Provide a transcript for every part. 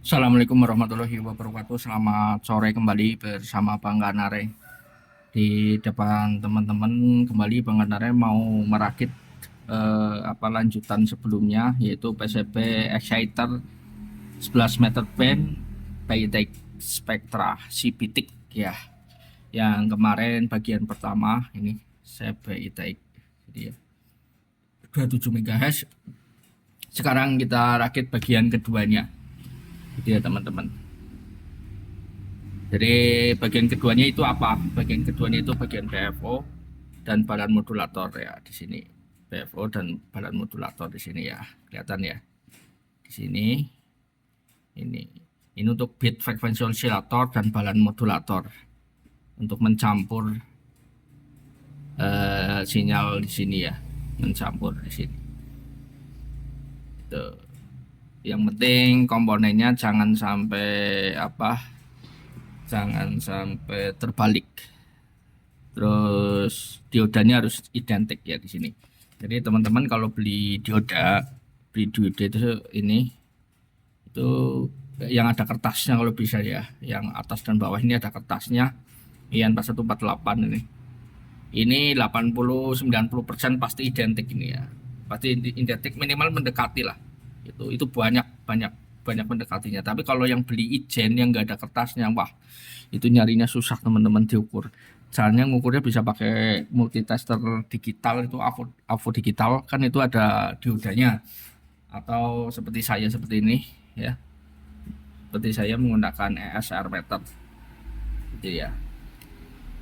Assalamualaikum warahmatullahi wabarakatuh. Selamat sore kembali bersama Bang Ganare. Di depan teman-teman kembali Bang Ganare mau merakit lanjutan sebelumnya, yaitu PCB Exciter 11 meter band Paytech Spectra CPTIC ya. Yang kemarin bagian pertama ini saya Paytech jadi ya 27 MHz. Sekarang kita rakit bagian keduanya. Gitu ya teman-teman. Jadi bagian keduanya itu apa? Bagian keduanya itu bagian BFO dan balan modulator ya di sini. BFO dan balan modulator di sini ya. Kelihatan ya. Di sini ini. Ini untuk bit frekuensi osilator dan balan modulator untuk mencampur sinyal di sini ya. Mencampur di sini. Tuh. Yang penting komponennya jangan sampai jangan sampai terbalik. Terus diodanya harus identik ya di sini. Jadi teman-teman kalau beli dioda itu ini itu yang ada kertasnya kalau bisa ya. Yang atas dan bawah ini ada kertasnya. IN 4148 ini. Ini 80-90% pasti identik ini ya. Pasti identik, minimal mendekati lah. Itu banyak banyak banyak mendekatinya. Tapi kalau yang beli ijen yang nggak ada kertasnya, wah itu nyarinya susah teman-teman diukur. Caranya ngukurnya bisa pakai multitester digital, itu AVO digital kan, itu ada diodanya. Atau seperti saya seperti ini ya, seperti saya menggunakan ESR meter gitu ya.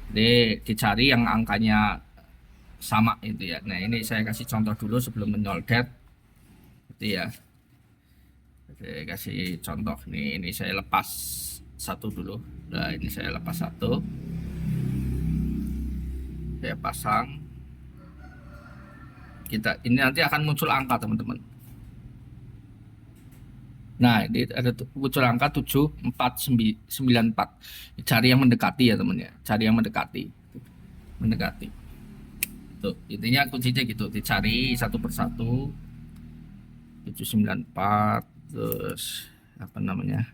Jadi dicari yang angkanya sama itu ya. Nah ini saya kasih contoh dulu sebelum menyolder gitu ya. Saya kasih contoh nih, ini saya lepas satu dulu. Nah ini saya lepas satu, saya pasang. Ini nanti akan muncul angka teman-teman. Nah ini ada muncul angka 7494. Cari yang mendekati ya teman ya, cari yang mendekati. Tuh intinya kuncinya gitu, dicari satu persatu. 794, terus apa namanya,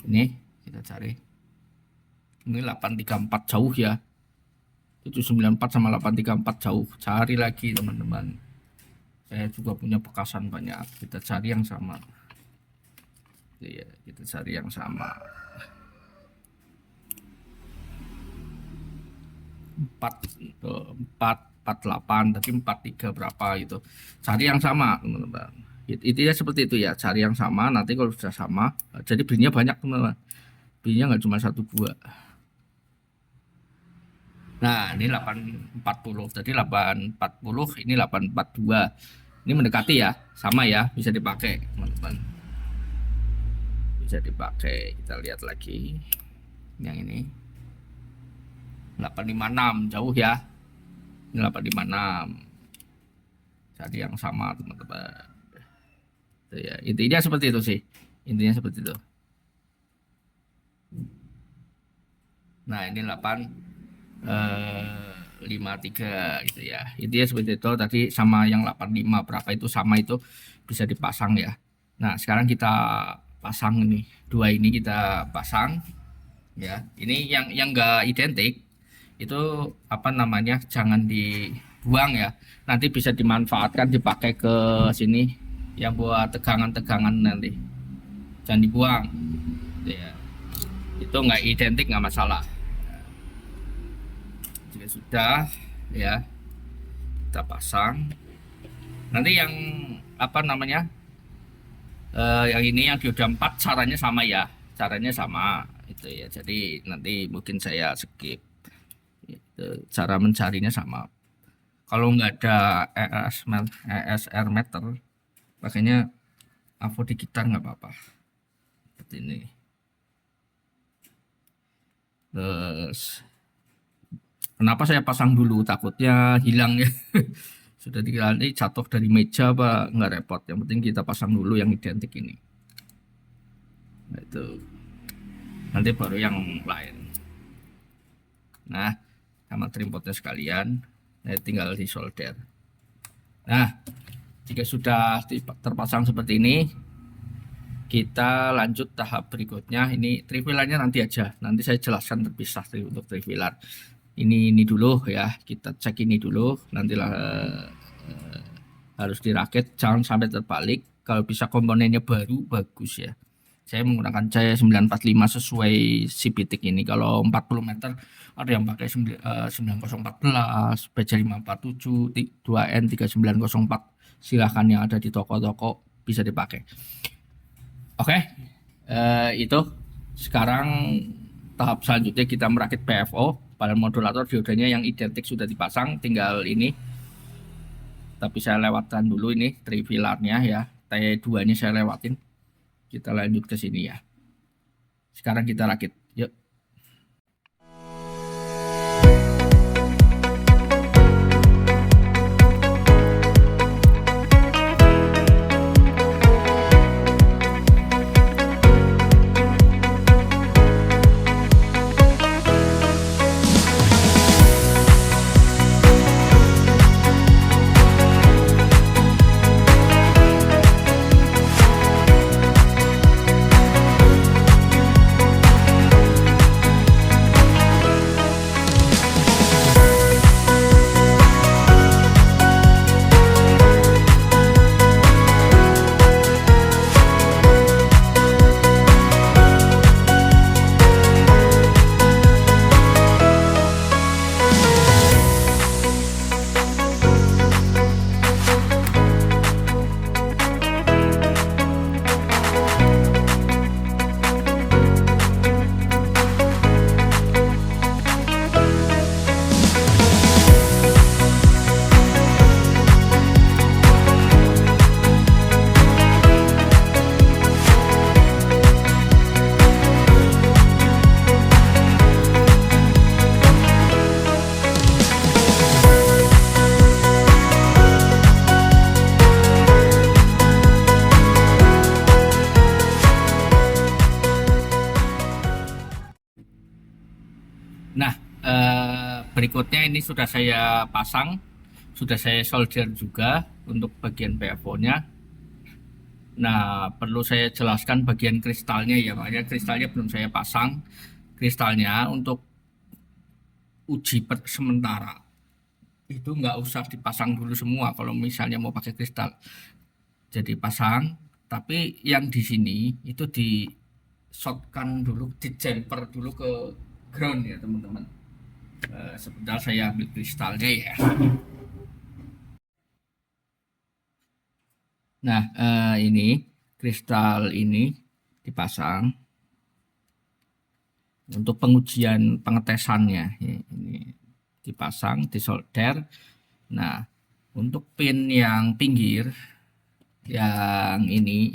ini kita cari, ini 834 jauh ya, 794 sama 834 jauh, cari lagi teman-teman. Saya juga punya bekasan banyak, kita cari yang sama ya, kita cari yang sama. 448 tapi 43 berapa gitu, cari yang sama teman-teman. Intinya seperti itu ya, cari yang sama. Nanti kalau sudah sama, jadi belinya banyak teman-teman, belinya nggak cuma satu dua. Nah ini 840, tadi 840, ini 842. Ini mendekati ya, sama ya, bisa dipakai teman-teman, bisa dipakai. Kita lihat lagi yang ini 856, jauh ya. Ini 856, cari yang sama teman-teman. Ya, intinya seperti itu sih, intinya seperti itu. Nah ini 853 gitu ya, intinya seperti itu. Tadi sama yang 85 berapa itu sama, itu bisa dipasang ya. Nah sekarang kita pasang ini, dua ini kita pasang ya. Ini yang enggak identik itu apa namanya, jangan dibuang ya, nanti bisa dimanfaatkan, dipakai ke sini yang buat tegangan-tegangan, nanti jangan dibuang ya. Itu nggak identik nggak masalah. Jika sudah ya, kita pasang. Nanti yang apa namanya, yang ini yang dioda 4 caranya sama ya, caranya sama itu ya. Jadi nanti mungkin saya skip itu, cara mencarinya sama. Kalau nggak ada ESR meter, makanya AVO digital nggak apa-apa seperti ini. Terus kenapa saya pasang dulu, takutnya hilang ya. Sudah 3 kali jatuh dari meja apa nggak repot, yang penting kita pasang dulu yang identik ini. Nah, itu nanti baru yang lain. Nah sama trimpodnya sekalian, tinggal di solder. Nah Jika sudah terpasang seperti ini, kita lanjut tahap berikutnya. Ini trifilarnya nanti aja, nanti saya jelaskan terpisah untuk trifilar. Ini dulu ya, kita cek ini dulu, nantilah harus dirakit, jangan sampai terbalik. Kalau bisa komponennya baru, bagus ya. Saya menggunakan cahaya 945 sesuai CPTIC ini. Kalau 40 meter ada yang pakai 9014, BJ547, 2N 3904. Silahkan, yang ada di toko-toko bisa dipakai. Oke, itu sekarang tahap selanjutnya kita merakit PFO. Panel modulator diodanya yang identik sudah dipasang, tinggal ini. Tapi saya lewatkan dulu ini trifilarnya ya, T2 nya saya lewatin. Kita lanjut ke sini ya. Sekarang kita rakit. Yuk. Nah, berikutnya ini sudah saya pasang, sudah saya solder juga untuk bagian PFO-nya. Nah, perlu saya jelaskan bagian kristalnya ya, makanya kristalnya belum saya pasang. Kristalnya untuk uji sementara itu nggak usah dipasang dulu semua kalau misalnya mau pakai kristal. Jadi pasang, tapi yang di sini itu di shotkan dulu, di jumper dulu ke ground ya teman-teman. Sebentar saya ambil kristalnya ya. Nah, ini kristal ini dipasang untuk pengujian pengetesannya. Ini dipasang, disolder. Nah, untuk pin yang pinggir yang ini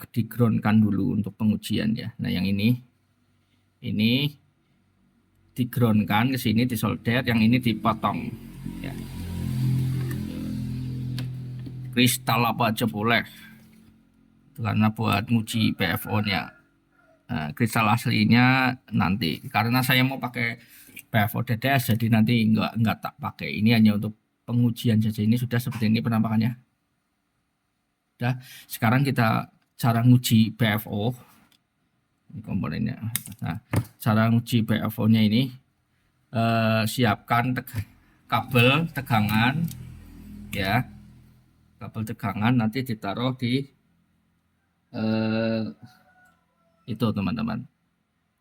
di groundkan dulu untuk pengujian ya. Nah, yang ini di groundkan ke sini, disolder, yang ini dipotong ya. Kristal apa aja boleh, karena buat nguji PFO-nya. Nah, kristal aslinya nanti, karena saya mau pakai PFO DDS, jadi nanti nggak tak pakai. Ini hanya untuk pengujian saja. Ini sudah seperti ini penampakannya. Udah. Sekarang kita cara nguji PFO. Ini komponennya. Nah, cara nguji PFO-nya ini, siapkan kabel tegangan ya. Kabel tegangan nanti ditaruh di itu teman-teman,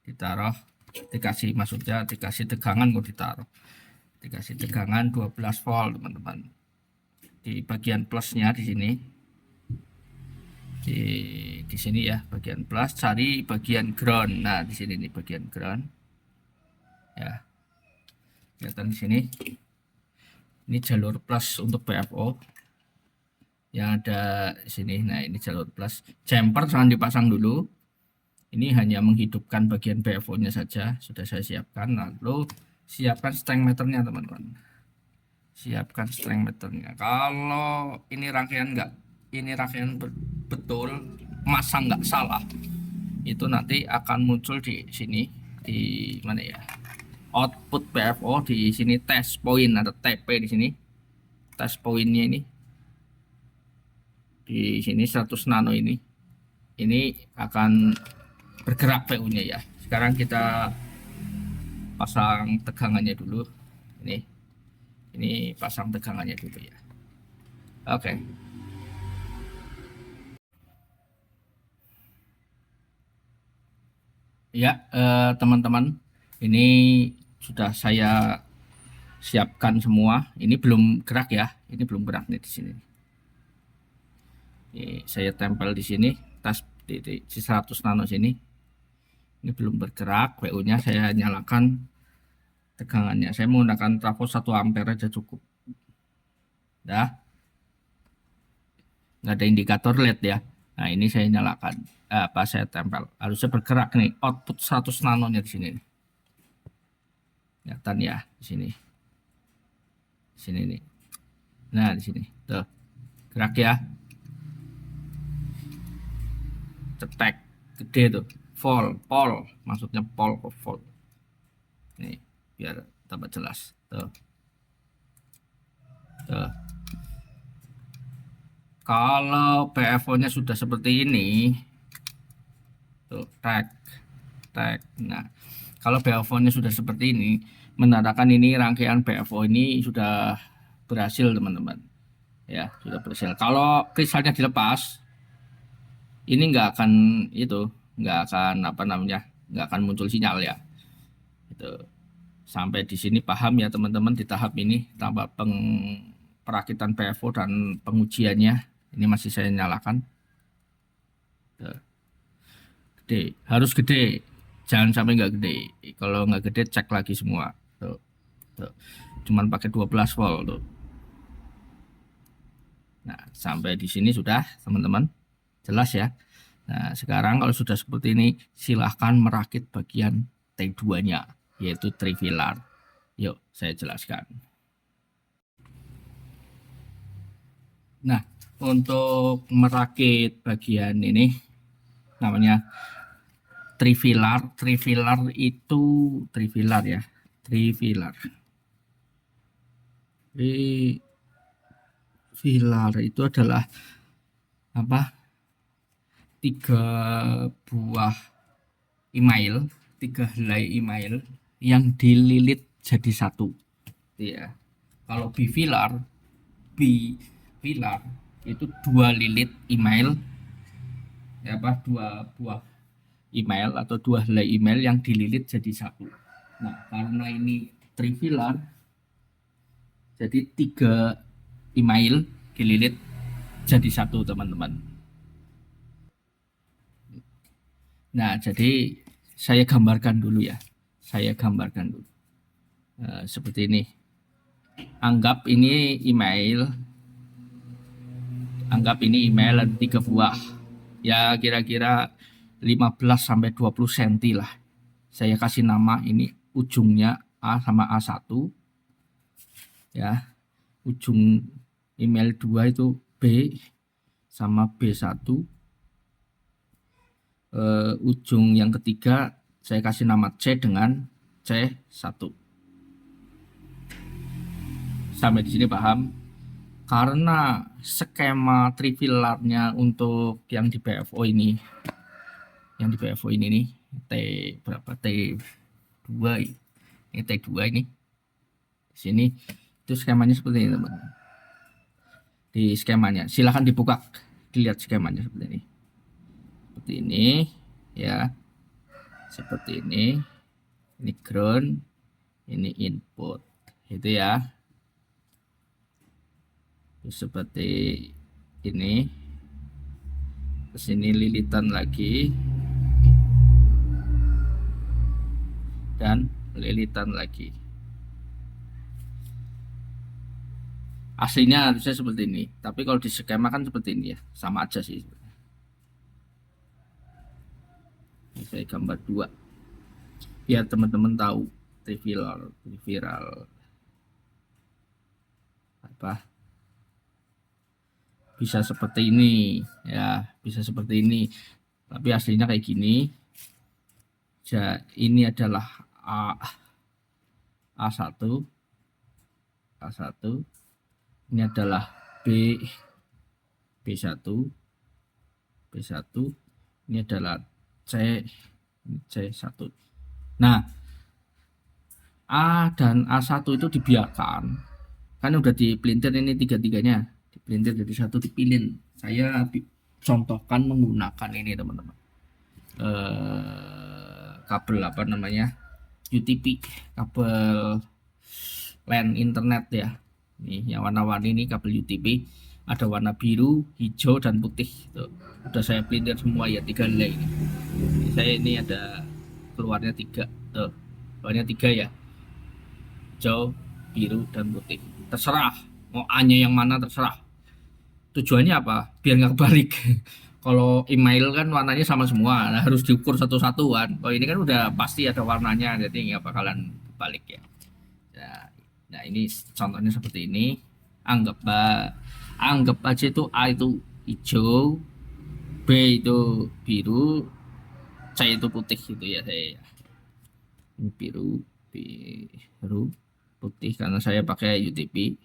ditaruh, dikasih, maksudnya dikasih tegangan, kok dikasih tegangan 12 volt teman-teman, di bagian plusnya di sini, di sini ya, bagian plus, cari bagian ground. Nah, di sini nih bagian ground ya, kelihatan di sini. Ini jalur plus untuk PFO yang ada di sini. Nah, ini jalur plus. Jumper jangan dipasang dulu. Ini hanya menghidupkan bagian PFO-nya saja. Sudah saya siapkan. Lalu siapkan strength meternya teman-teman. Siapkan strength meternya. Kalau ini rangkaian betul, masang nggak salah, itu nanti akan muncul di sini, di mana ya, output PFO di sini, test point, ada TP di sini, test pointnya ini. di sini 100 nano ini akan bergerak PU-nya ya. Sekarang kita pasang tegangannya dulu. Ini pasang tegangannya dulu ya. Oke. Ya, teman-teman, ini sudah saya siapkan semua. Ini belum gerak ya. Ini belum gerak nih di sini. Ini saya tempel di sini, tas di 100 nano sini. Ini belum bergerak. PU-nya saya nyalakan tegangannya. Saya menggunakan trafo 1 ampere aja cukup. Dah. Nggak ada indikator LED ya. Nah, ini saya nyalakan. Apa saya tempel. Harusnya bergerak nih. Output 100 nanonya di sini. Kelihatan ya di sini. Di sini nih. Nah, di sini. Tuh. Gerak ya. Cetek gede tuh. Pol. Maksudnya pol ke volt. Nih, biar tambah jelas. Tuh. Tuh. Kalau PFO-nya sudah seperti ini, tuh, tag. Nah, kalau PFO-nya sudah seperti ini, menandakan ini rangkaian PFO ini sudah berhasil, teman-teman. Ya, sudah berhasil. Kalau kristalnya dilepas, ini nggak akan apa namanya, nggak akan muncul sinyal ya. Itu sampai di sini paham ya, teman-teman, di tahap ini tambah perakitan PFO dan pengujiannya. Ini masih saya nyalakan. Gede, harus gede, jangan sampai nggak gede. Kalau nggak gede cek lagi semua. Tuh. Cuman pakai 12 volt tuh. Nah, sampai di sini sudah, teman-teman, jelas ya. Nah, sekarang kalau sudah seperti ini, silahkan merakit bagian T2-nya, yaitu trifilar. Yuk, saya jelaskan. Nah, untuk merakit bagian ini namanya trifilar. Trifilar itu trifilar ya. Trifilar itu adalah apa? 3 buah email, 3 helai email yang dililit jadi satu. Ya. Kalau bifilar itu 2 lilit email, ya apa, 2 buah email atau 2 helai email yang dililit jadi satu. Nah, karena ini trifilar, jadi 3 email dililit jadi satu, teman-teman. Nah, jadi saya gambarkan dulu ya. Saya gambarkan dulu. Seperti ini. Anggap ini email. Anggap ini email ada 3 buah. Ya kira-kira 15 sampai 20 cm lah. Saya kasih nama ini ujungnya A sama A1. Ya. Ujung email 2 itu B sama B1. Ujung yang ketiga saya kasih nama C dengan C1. Sampai di sini paham? Karena skema trifilarnya untuk yang di PFO ini, nih, T berapa, T2 ini, T2 ini di sini itu skemanya seperti ini, teman. Di skemanya silahkan dibuka, dilihat skemanya seperti ini ya, seperti ini ground, ini input, itu ya. Seperti ini, kesini lilitan lagi dan lilitan lagi. Aslinya harusnya seperti ini, tapi kalau di skema kan seperti ini ya, sama aja sih. Ini saya gambar 2 biar teman-teman tahu trivial apa, bisa seperti ini ya, bisa seperti ini, tapi aslinya kayak gini. Ini adalah A1, ini adalah B, B1, B1, ini adalah C, C1. Nah, A dan A1 itu dibiarkan, kan udah dipelintir ini tiga-tiganya, dipelintir jadi satu, dipilin. Saya contohkan menggunakan ini teman-teman, kabel apa namanya, UTP, kabel LAN internet ya. Ini yang warna-warni ini kabel UTP, ada warna biru, hijau, dan putih. Tuh, udah saya pelintir semua ya, 3 helai ini. Saya ini ada keluarnya 3, tuh keluarnya 3 ya, hijau, biru, dan putih. Terserah mau A-nya yang mana, terserah. Tujuannya apa? Biar nggak kebalik. Kalau email kan warnanya sama semua, nah, harus diukur satu-satu kan. Kalau ini kan udah pasti ada warnanya, jadi nggak bakalan kebalik ya. Nah, ini contohnya seperti ini. Anggap aja itu A itu hijau, B itu biru, C itu putih gitu ya saya. Ini biru, putih karena saya pakai UTP.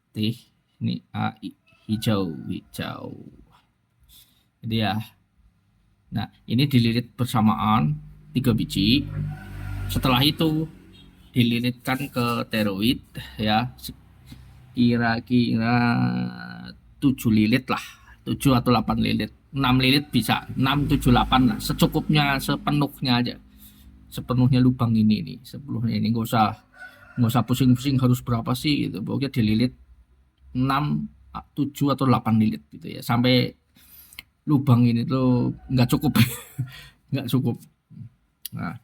Putih. Ini A hijau. Jadi ya. Nah, ini dililit bersamaan 3 biji. Setelah itu dililitkan ke teroid ya, kira-kira 7 lilit lah, 7 atau 8 lilit, 6 lilit bisa, 6, 7, 8 lah, secukupnya, sepenuhnya aja, sepenuhnya lubang ini nih, sepenuhnya ini, nggak usah pusing-pusing harus berapa sih gitu, pokoknya dililit 6, 7 atau 8 lilit gitu ya, sampai lubang ini tuh nggak cukup. Nggak cukup. Nah,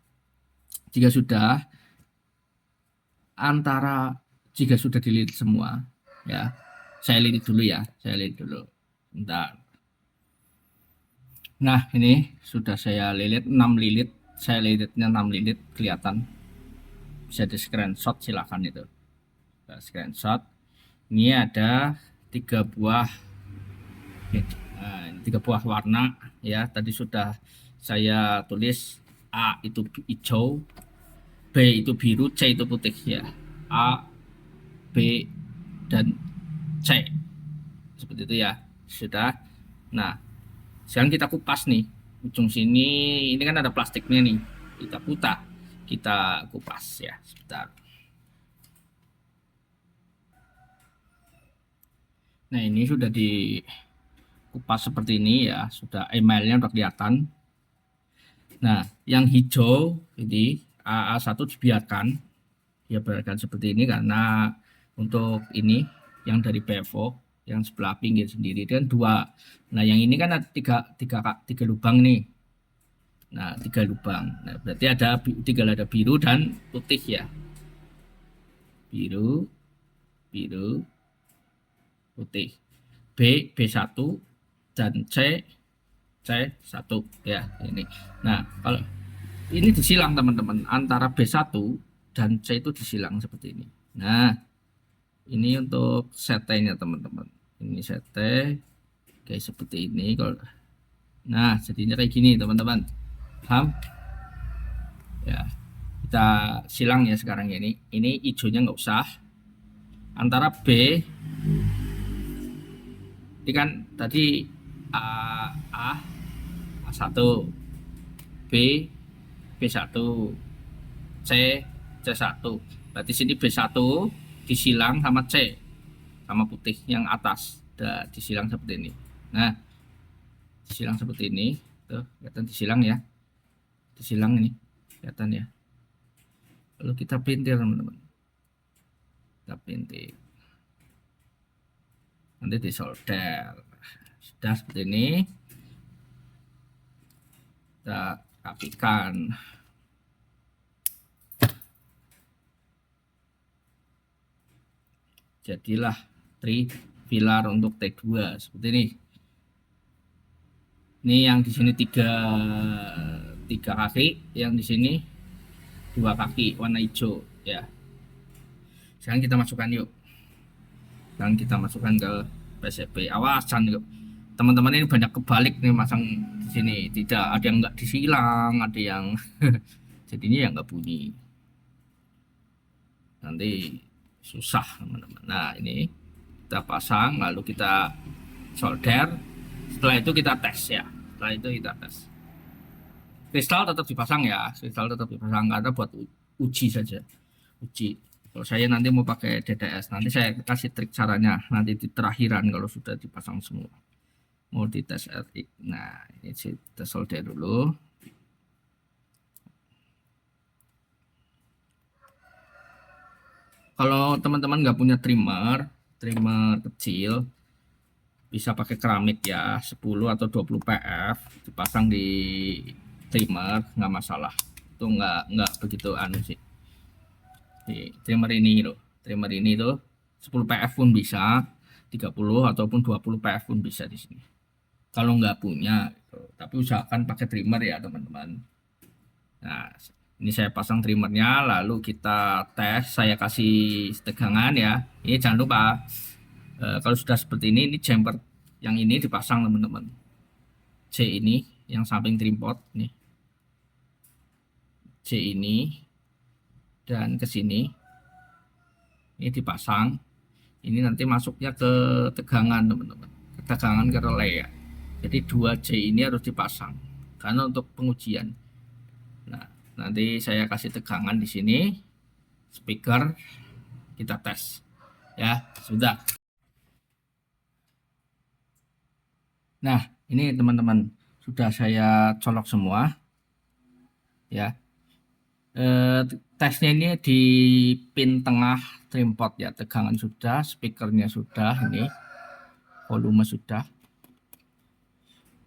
jika sudah dililit semua ya, saya lilit dulu bentar. Nah, ini sudah saya lilit 6 lilit, saya lilitnya 6 lilit, kelihatan, bisa di screenshot, silakan itu screenshot. Ini ada 3 buah, 3 buah warna ya, tadi sudah saya tulis. A itu hijau, B itu biru, C itu putih ya. A, B, dan C. Seperti itu ya. Sudah. Nah, sekarang kita kupas nih. Ujung sini, ini kan ada plastiknya nih. Kita kupas ya. Sebentar. Nah, ini sudah dikupas seperti ini ya. Sudah emailnya udah kelihatan. Nah, yang hijau ini AA1 dibiarkan seperti ini karena untuk ini yang dari PFO yang sebelah pinggir sendiri kan 2. Nah, yang ini kan ada 3 lubang nih. Nah, 3 lubang. Nah, berarti tinggal ada biru dan putih ya. Biru, putih. B1 dan C1 ya ini. Nah, kalau ini disilang teman-teman, antara B1 dan C itu disilang seperti ini. Nah, ini untuk setenya teman-teman. Ini sete kayak seperti ini. Nah, jadinya kayak gini teman-teman. Paham? Ya, kita silang ya sekarang ini. Ini hijaunya nggak usah. Antara B, ini kan tadi A1, B, B1, C1. Berarti sini B1 disilang sama C, sama putih yang atas. Udah disilang seperti ini. Nah, disilang seperti ini. Tuh, kelihatan disilang ya. Disilang ini. Kelihatan ya. Lalu kita pelintir teman-teman. Kita pelintir. Nanti disolder. Sudah seperti ini. Kita rapikan. Jadilah pilar untuk T2 seperti ini. Ini yang di sini 3 kaki, yang di sini 2 kaki warna hijau ya. Sekarang kita masukkan yuk. Sekarang kita masukkan ke PCB. Awasan yuk. Teman-teman, ini banyak kebalik nih masang di sini. Tidak, ada yang nggak disilang, ada yang jadinya yang nggak bunyi. Nanti susah teman-teman. Nah, ini kita pasang, lalu kita solder. Setelah itu kita tes ya. Setelah itu kita tes. Kristal tetap dipasang ya, kristal tetap dipasang karena buat uji saja. Uji. Kalau saya nanti mau pakai DTS, nanti saya kasih trik caranya nanti di terakhiran kalau sudah dipasang semua. Mau dites RX. Nah, ini kita solder dulu. Kalau teman-teman nggak punya trimmer kecil, bisa pakai keramik ya, 10 atau 20 PF dipasang di trimmer, nggak masalah. Itu nggak begitu anu sih. Di trimmer ini tuh 10 PF pun bisa, 30 ataupun 20 PF pun bisa di sini. Kalau nggak punya, gitu. Tapi usahakan pakai trimmer ya teman-teman. Nah, ini saya pasang trimmernya, lalu kita tes. Saya kasih tegangan ya. Ini jangan lupa kalau sudah seperti ini jumper yang ini dipasang teman-teman. C ini yang samping trimpot nih. C ini dan ke sini. Ini dipasang. Ini nanti masuknya ke tegangan teman-teman. Tegangan ke relay ya. Jadi 2C ini harus dipasang karena untuk pengujian. Nah, nanti saya kasih tegangan di sini, speaker, kita tes. Ya, sudah. Nah, ini teman-teman, sudah saya colok semua. Ya. Tesnya ini di pin tengah trimpot ya, tegangan sudah, speakernya sudah, ini volume sudah.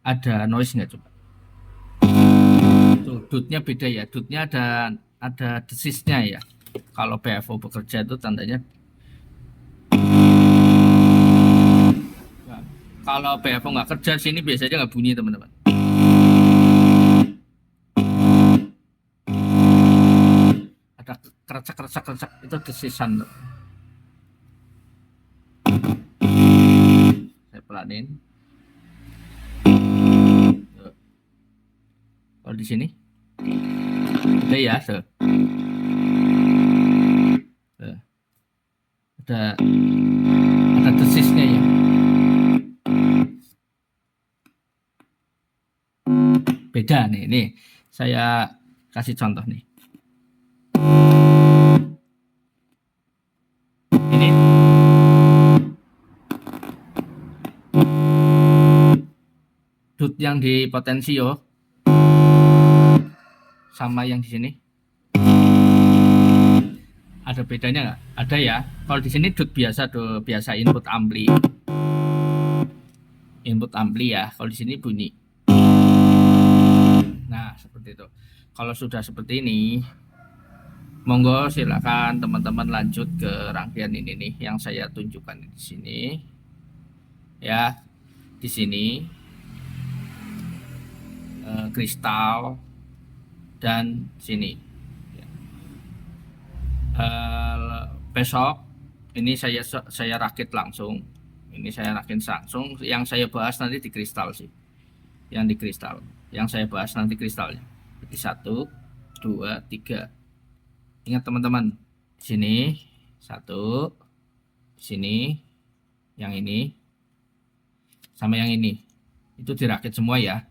Ada noise nggak coba? Tuh, dutnya beda ya, dutnya ada desisnya ya. Kalau PFO bekerja itu tandanya. Nah, kalau PFO nggak kerja sini biasanya nggak bunyi teman-teman. Ada kerecak itu desisan. Saya pelanin. Kalau di sini udah ya, ada desisnya ya. Beda nih, ini saya kasih contoh nih. Ini dut yang di potensio sama yang di sini ada bedanya nggak? Ada ya. Kalau di sini dut biasa input ampli ya. Kalau di sini bunyi. Nah, seperti itu. Kalau sudah seperti ini, monggo silakan teman-teman lanjut ke rangkaian ini nih yang saya tunjukkan di sini. Ya, di sini kristal dan sini. Besok ini saya rakit langsung. Ini saya rakit langsung. Yang saya bahas nanti di kristal sih. Yang di kristal. Yang saya bahas nanti kristalnya. Jadi 1, 2, 3. Ingat teman-teman, di sini 1, di sini, yang ini, sama yang ini. Itu dirakit semua ya.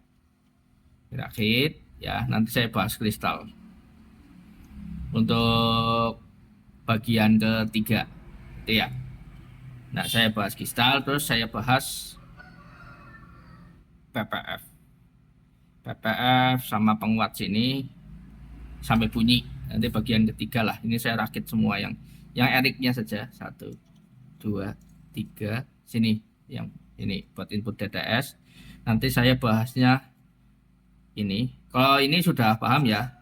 Dirakit ya. Nanti saya bahas kristal. Untuk bagian ketiga itu ya. Nah, saya bahas kristal, terus saya bahas PPF sama penguat sini sampai bunyi. Nanti bagian ketiga lah. Ini saya rakit semua yang RX-nya saja. 1, 2, 3. Sini yang ini buat input DTS. Nanti saya bahasnya ini. Kalau ini sudah paham ya.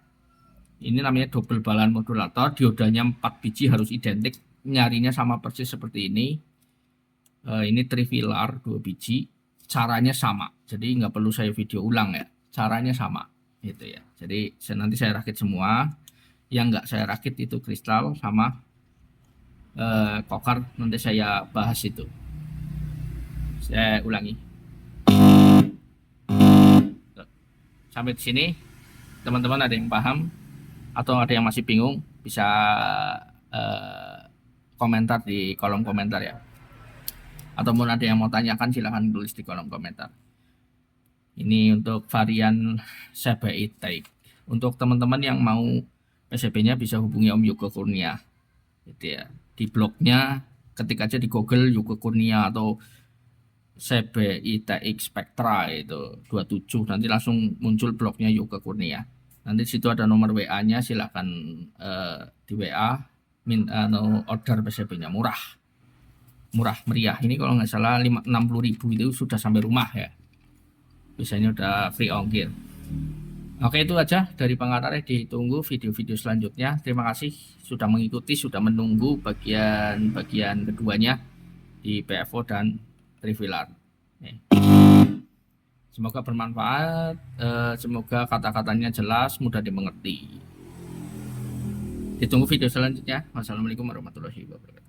Ini namanya double balan modulator. Diodanya 4 biji harus identik. Nyarinya sama persis seperti ini. Ini trifilar 2 biji. Caranya sama. Jadi nggak perlu saya video ulang ya. Caranya sama. Gitu ya. Jadi nanti saya rakit semua. Yang nggak saya rakit itu kristal sama kokar. Nanti saya bahas itu. Saya ulangi. Sampai di sini teman-teman ada yang paham atau ada yang masih bingung, bisa komentar di kolom komentar ya. ataupun ada yang mau tanyakan silahkan tulis di kolom komentar. Ini untuk varian CBI Take. Untuk teman-teman yang mau PCB-nya bisa hubungi Om Yoga Kurnia gitu ya. Di blognya ketik aja di Google Yoga Kurnia atau CBI TX Spectra itu 27, nanti langsung muncul blognya Yoga Kurnia. Nanti situ ada nomor WA-nya, silahkan di WA minta order PCB-nya murah meriah. Ini kalau nggak salah 60.000 itu sudah sampai rumah ya. Biasanya udah free ongkir. Oke, itu aja dari Pangatare. Ditunggu video-video selanjutnya. Terima kasih sudah mengikuti, sudah menunggu bagian keduanya di PFO dan Trifilar. Semoga bermanfaat, semoga kata-katanya jelas, mudah dimengerti. Ditunggu video selanjutnya. Wassalamualaikum warahmatullahi wabarakatuh.